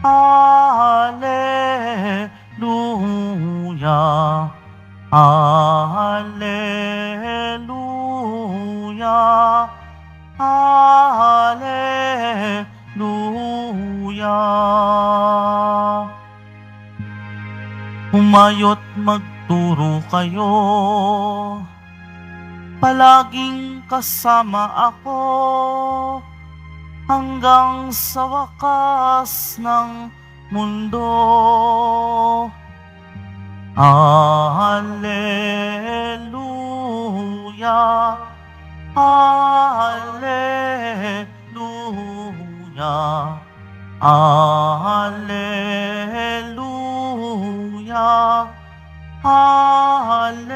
Hallelujah, Hallelujah, Hallelujah. Humayo't magturo kayo, palaging kasama ako, hanggang sa wakas ng mundo. Hallelujah, Hallelujah, Hallelujah, Hallelujah.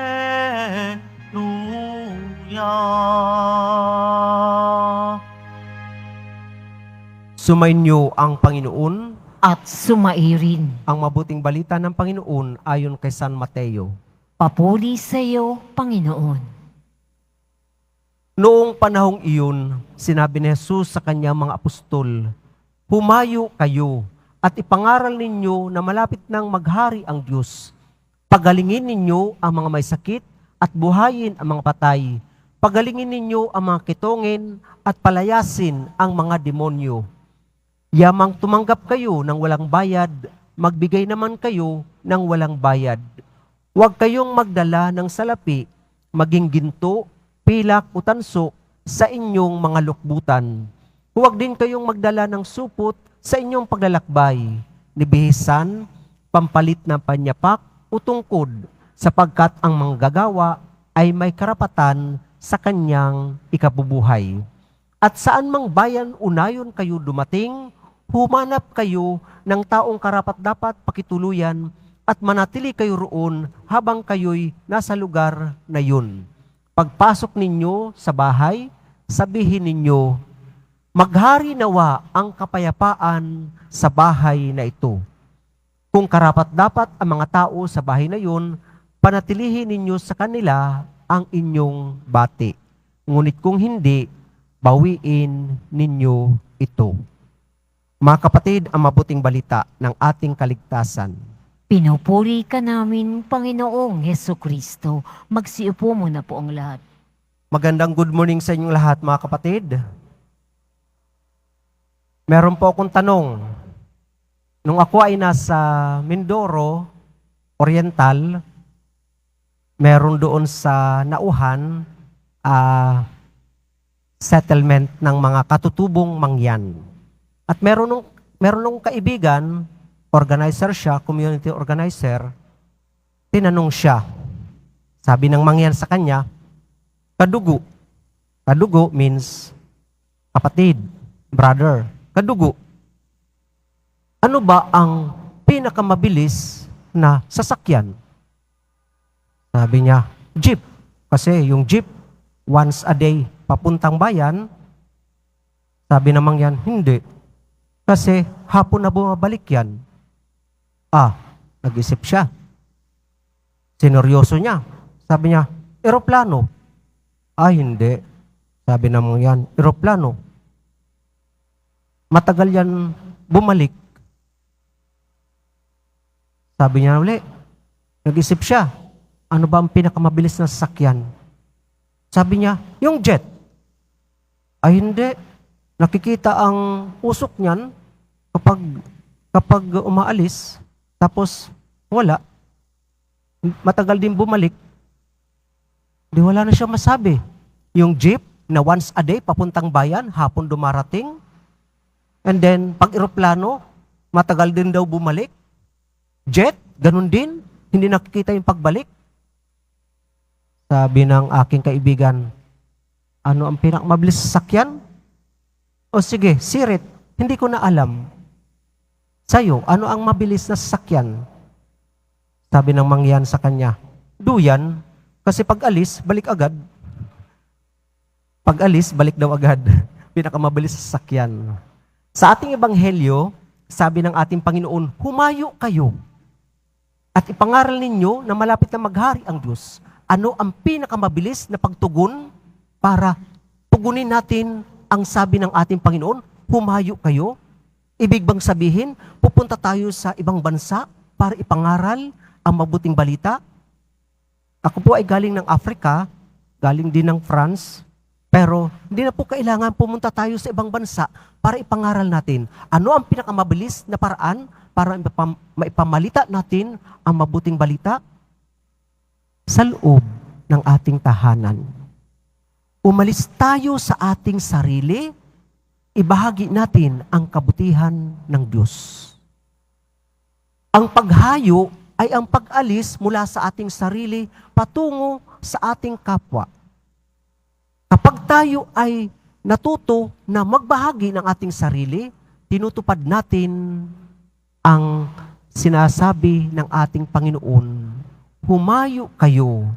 Sumainyo ang Panginoon. At sumairin. Ang mabuting balita ng Panginoon ayon kay San Mateo. Papuri sa iyo, Panginoon. Noong panahong iyon, sinabi ni Jesus sa kanyang mga apostol, "Humayo kayo at ipangaral ninyo na malapit nang maghari ang Diyos. Pagalingin ninyo ang mga may sakit at buhayin ang mga patay. Pagalingin ninyo ang mga kitongin at palayasin ang mga demonyo. Yamang tumanggap kayo ng walang bayad, magbigay naman kayo ng walang bayad. Huwag kayong magdala ng salapi, maging ginto, pilak o tanso sa inyong mga lukbutan. Huwag din kayong magdala ng supot sa inyong paglalakbay, ni bihisan, pampalit ng panyapak o tungkod, sapagkat ang manggagawa ay may karapatan sa kanyang ikabubuhay. At saan mang bayan unayon kayo dumating, humanap kayo ng taong karapat-dapat pakituluyan at manatili kayo roon habang kayo'y nasa lugar na yun. Pagpasok ninyo sa bahay, sabihin ninyo, maghari nawa ang kapayapaan sa bahay na ito. Kung karapat-dapat ang mga tao sa bahay na yun, panatilihin ninyo sa kanila ang inyong bati. Ngunit kung hindi, bawiin ninyo ito." Mga kapatid, ang mabuting balita ng ating kaligtasan. Pinupuri ka namin, Panginoong Hesukristo. Magsiupo muna po ang lahat. Magandang good morning sa inyong lahat, mga kapatid. Meron po akong tanong. Nung ako ay nasa Mindoro, Oriental, meron doon sa Nauhan, settlement ng mga katutubong mangyan. At meron nung kaibigan, organizer siya, community organizer, tinanong siya. Sabi ng mangyan sa kanya, kadugo. Kadugo means kapatid, brother. Kadugo. Ano ba ang pinakamabilis na sasakyan? Sabi niya, jeep. Kasi yung jeep, once a day, papuntang bayan. Sabi ng mangyan, hindi. Kasi hapon na bumabalik yan. Nag-isip siya. Sineryoso niya. Sabi niya, eroplano. Hindi. Sabi naman yan, eroplano. Matagal yan bumalik. Sabi niya uli, nag-isip siya, ano ba ang pinakamabilis na sasakyan? Sabi niya, yung jet. Hindi. Nakikita ang usok niyan kapag umaalis, tapos wala. Matagal din bumalik. Di wala na siya masabi. Yung jeep na once a day papuntang bayan, hapon dumarating. And then pag eroplano, matagal din daw bumalik. Jet, ganun din. Hindi nakikita yung pagbalik. Sabi ng aking kaibigan, ano ang pinakamabilis sa sasakyan? O sige, sirit, hindi ko na alam. Sa'yo, ano ang mabilis na sasakyan? Sabi ng mangyan sa kanya, duyan, kasi pag alis, balik agad. Pag alis, balik daw agad. Pinakamabilis sa sasakyan. Sa ating ebanghelyo, sabi ng ating Panginoon, humayo kayo at ipangaral ninyo na malapit na maghari ang Diyos. Ano ang pinakamabilis na pagtugon para tugunin natin ang sabi ng ating Panginoon, humayo kayo? Ibig bang sabihin, pupunta tayo sa ibang bansa para ipangaral ang mabuting balita? Ako po ay galing ng Africa, galing din ng France, pero hindi na po kailangan pumunta tayo sa ibang bansa para ipangaral natin. Ano ang pinakamabilis na paraan para maipamalita natin ang mabuting balita? Sa loob ng ating tahanan. Umalis tayo sa ating sarili, ibahagi natin ang kabutihan ng Diyos. Ang paghayo ay ang pag-alis mula sa ating sarili patungo sa ating kapwa. Kapag tayo ay natuto na magbahagi ng ating sarili, tinutupad natin ang sinasabi ng ating Panginoon, humayo kayo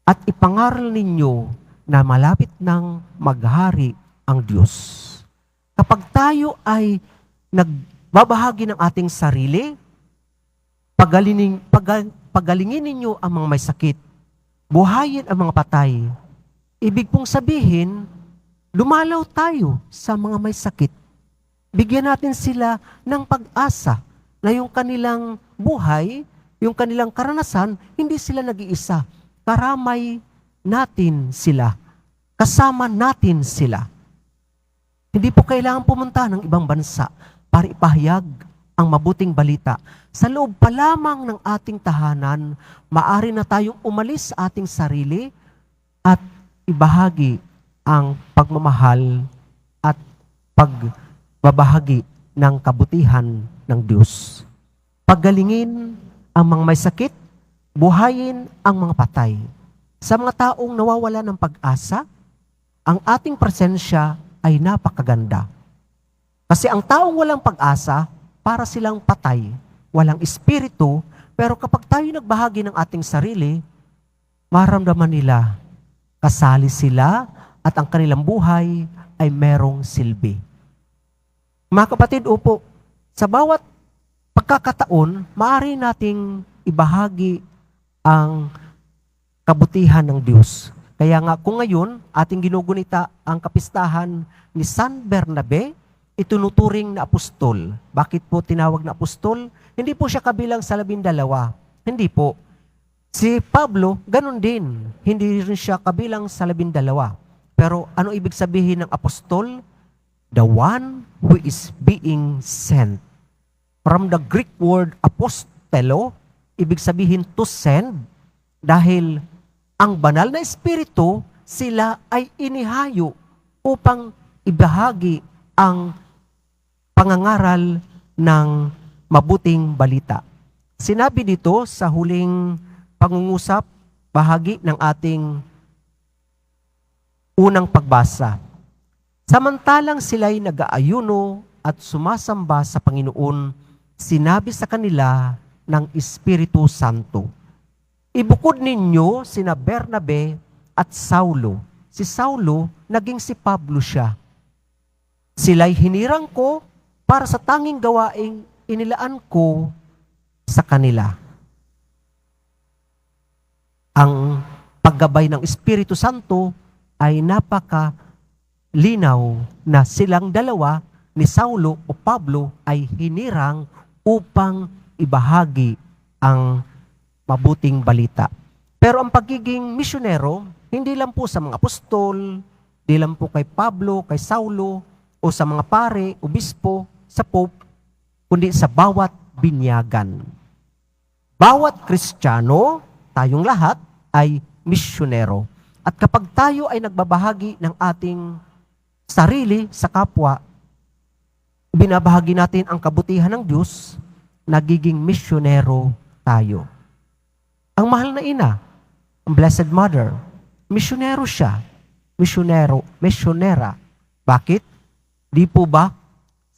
at ipangaral ninyo na malapit nang maghari ang Diyos. Kapag tayo ay nagbabahagi ng ating sarili, pagalingin ninyo ang mga may sakit, buhayin ang mga patay. Ibig pong sabihin, lumalaw tayo sa mga may sakit. Bigyan natin sila ng pag-asa na yung kanilang buhay, yung kanilang karanasan, hindi sila nag-iisa. Karamay natin sila. Kasama natin sila. Hindi po kailangan pumunta ng ibang bansa para ipahayag ang mabuting balita. Sa loob pa lamang ng ating tahanan, maaari na tayong umalis sa ating sarili at ibahagi ang pagmamahal at pagbabahagi ng kabutihan ng Diyos. Pagalingin ang mga may sakit, buhayin ang mga patay. Sa mga taong nawawala ng pag-asa, ang ating presensya ay napakaganda. Kasi ang taong walang pag-asa, para silang patay, walang espiritu, pero kapag tayo nagbahagi ng ating sarili, maramdaman nila, kasali sila at ang kanilang buhay ay merong silbi. Mga kapatid, opo, sa bawat pagkakataon, maaari nating ibahagi ang kabutihan ng Diyos. Kaya nga kung ngayon, ating ginugunita ang kapistahan ni San Bernabe, itunuturing na apostol. Bakit po tinawag na apostol? Hindi po siya kabilang sa 12. Hindi po. Si Pablo, ganun din. Hindi rin siya kabilang sa 12. Pero ano ibig sabihin ng apostol? The one who is being sent. From the Greek word apostelo, ibig sabihin to send, dahil ang banal na espiritu, sila ay inihayo upang ibahagi ang pangangaral ng mabuting balita. Sinabi dito sa huling pangungusap, bahagi ng ating unang pagbasa. Samantalang sila'y nag-aayuno at sumasamba sa Panginoon, sinabi sa kanila ng Espiritu Santo, ibukod ninyo sina Bernabe at Saulo. Si Saulo, naging si Pablo siya. Sila'y hinirang ko para sa tanging gawaing inilaan ko sa kanila. Ang paggabay ng Espiritu Santo ay napaka-linaw na silang dalawa ni Saulo o Pablo ay hinirang upang ibahagi ang mabuting balita. Pero ang pagiging misyonero, hindi lang po sa mga apostol, hindi lang po kay Pablo, kay Saulo, o sa mga pare, obispo, sa pope, kundi sa bawat binyagan. Bawat Kristiyano, tayong lahat, ay misyonero. At kapag tayo ay nagbabahagi ng ating sarili sa kapwa, binabahagi natin ang kabutihan ng Diyos, nagiging misyonero tayo. Ang mahal na ina, ang Blessed Mother, misyonero siya. Misyonera. Bakit? Di po ba?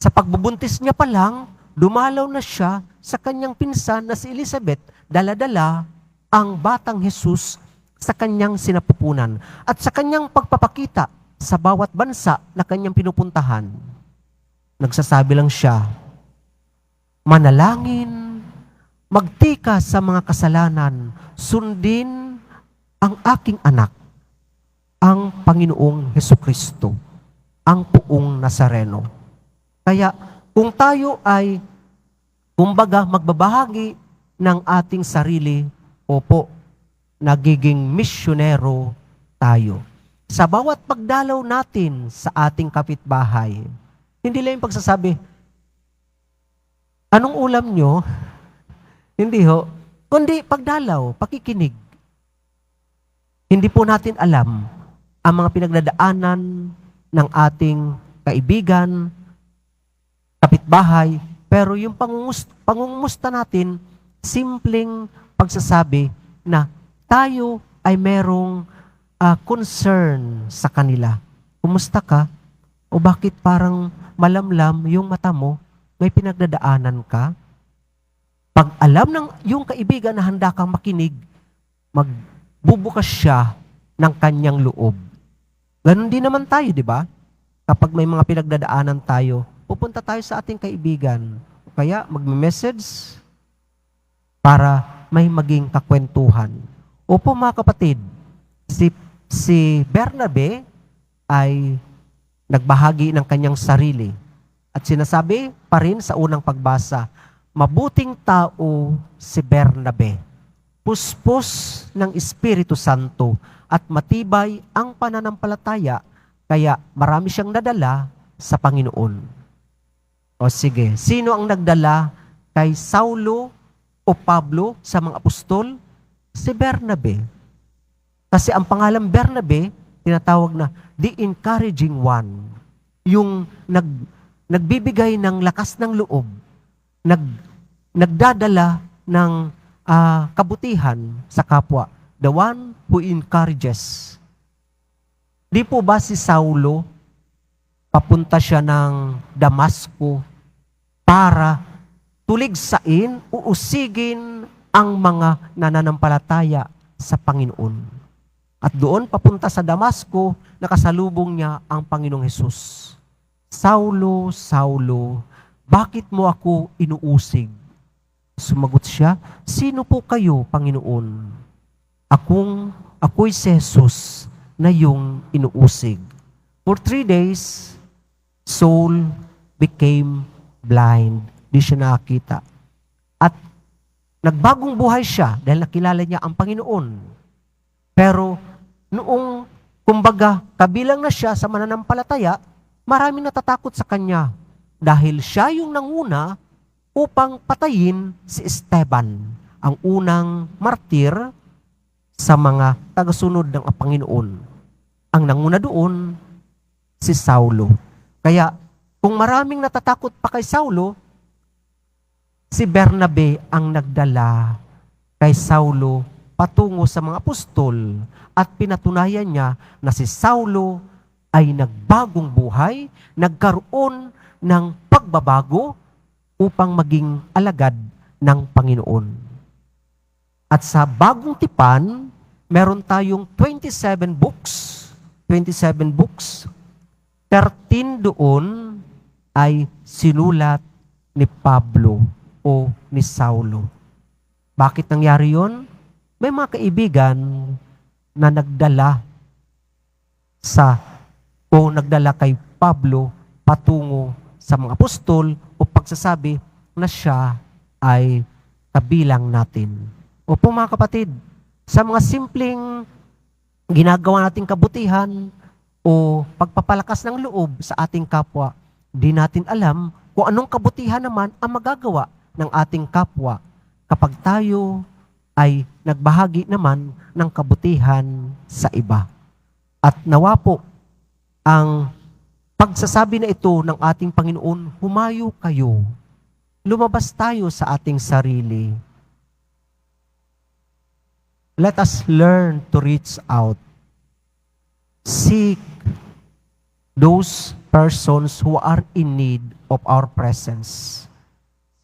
Sa pagbubuntis niya pa lang, dumalaw na siya sa kanyang pinsan na si Elizabeth, dala-dala ang batang Jesus sa kanyang sinapupunan at sa kanyang pagpapakita sa bawat bansa na kanyang pinupuntahan. Nagsasabi lang siya, manalangin, magtika sa mga kasalanan, sundin ang aking anak, ang Panginoong Hesukristo, ang Puong Nazareno. Kaya Kung tayo ay, kumbaga, magbabahagi ng ating sarili, opo, nagiging misyonero tayo. Sa bawat pagdalaw natin sa ating kapitbahay, hindi lang yung pagsasabi, anong ulam nyo? Hindi ho. Kundi pagdalaw, pakikinig. Hindi po natin alam ang mga pinagdadaanan ng ating kaibigan, kapitbahay, pero yung pangungumusta natin, simpleng pagsasabi na tayo ay merong concern sa kanila. Kumusta ka? O bakit parang malamlam yung mata mo? May pinagdadaanan ka? Pag alam ng yung kaibigan na handa kang makinig, magbubukas siya ng kanyang loob. Ganon din naman tayo, di ba? Kapag may mga pinagdadaanan tayo, pupunta tayo sa ating kaibigan. Kaya magme-message para may maging kakwentuhan. Opo mga kapatid, si Bernabe ay nagbahagi ng kanyang sarili. At sinasabi pa rin sa unang pagbasa, mabuting tao si Bernabe. Puspos ng Espiritu Santo at matibay ang pananampalataya, kaya marami siyang nadala sa Panginoon. O sige, sino ang nagdala kay Saulo o Pablo sa mga apostol? Si Bernabe. Kasi ang pangalan Bernabe, tinatawag na the encouraging one. Yung nagbibigay ng lakas ng loob, nagdadala ng kabutihan sa kapwa. The one who encourages. Di po ba si Saulo, papunta siya ng Damasco para tuligsain, uusigin ang mga nananampalataya sa Panginoon. At doon papunta sa Damasco, nakasalubong niya ang Panginoong Hesus. Saulo, Saulo, bakit mo ako inuusig? Sumagot siya, sino po kayo, Panginoon? Ako'y si Jesus na yung inuusig. For 3 days, Saul became blind. Di siya nakakita. At nagbagong buhay siya dahil nakilala niya ang Panginoon. Pero noong, kumbaga, kabilang na siya sa mananampalataya, maraming natatakot sa kanya dahil siya yung nanguna upang patayin si Esteban, ang unang martir sa mga tagasunod ng Panginoon. Ang nanguna doon, si Saulo. Kaya, kung maraming natatakot pa kay Saulo, si Bernabe ang nagdala kay Saulo patungo sa mga apostol at pinatunayan niya na si Saulo ay nagbagong buhay, nagkaroon ng pagbabago upang maging alagad ng Panginoon. At sa bagong tipan, meron tayong 27 books. 27 books. 13 doon ay sinulat ni Pablo o ni Saulo. Bakit nangyari yon? May mga kaibigan na nagdala kay Pablo patungo sa mga apostol o pagsasabi na siya ay kabilang natin. Opo mga kapatid, sa mga simpleng ginagawa nating kabutihan o pagpapalakas ng loob sa ating kapwa, di natin alam kung anong kabutihan naman ang magagawa ng ating kapwa kapag tayo ay nagbahagi naman ng kabutihan sa iba. At nawa po, ang pagsasabi na ito ng ating Panginoon, humayo kayo. Lumabas tayo sa ating sarili. Let us learn to reach out. Seek those persons who are in need of our presence.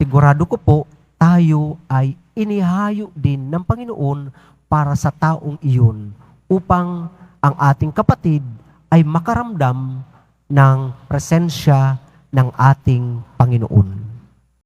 Sigurado ko po, tayo ay inihayo din ng Panginoon para sa taong iyon upang ang ating kapatid ay makaramdam ng presensya ng ating Panginoon.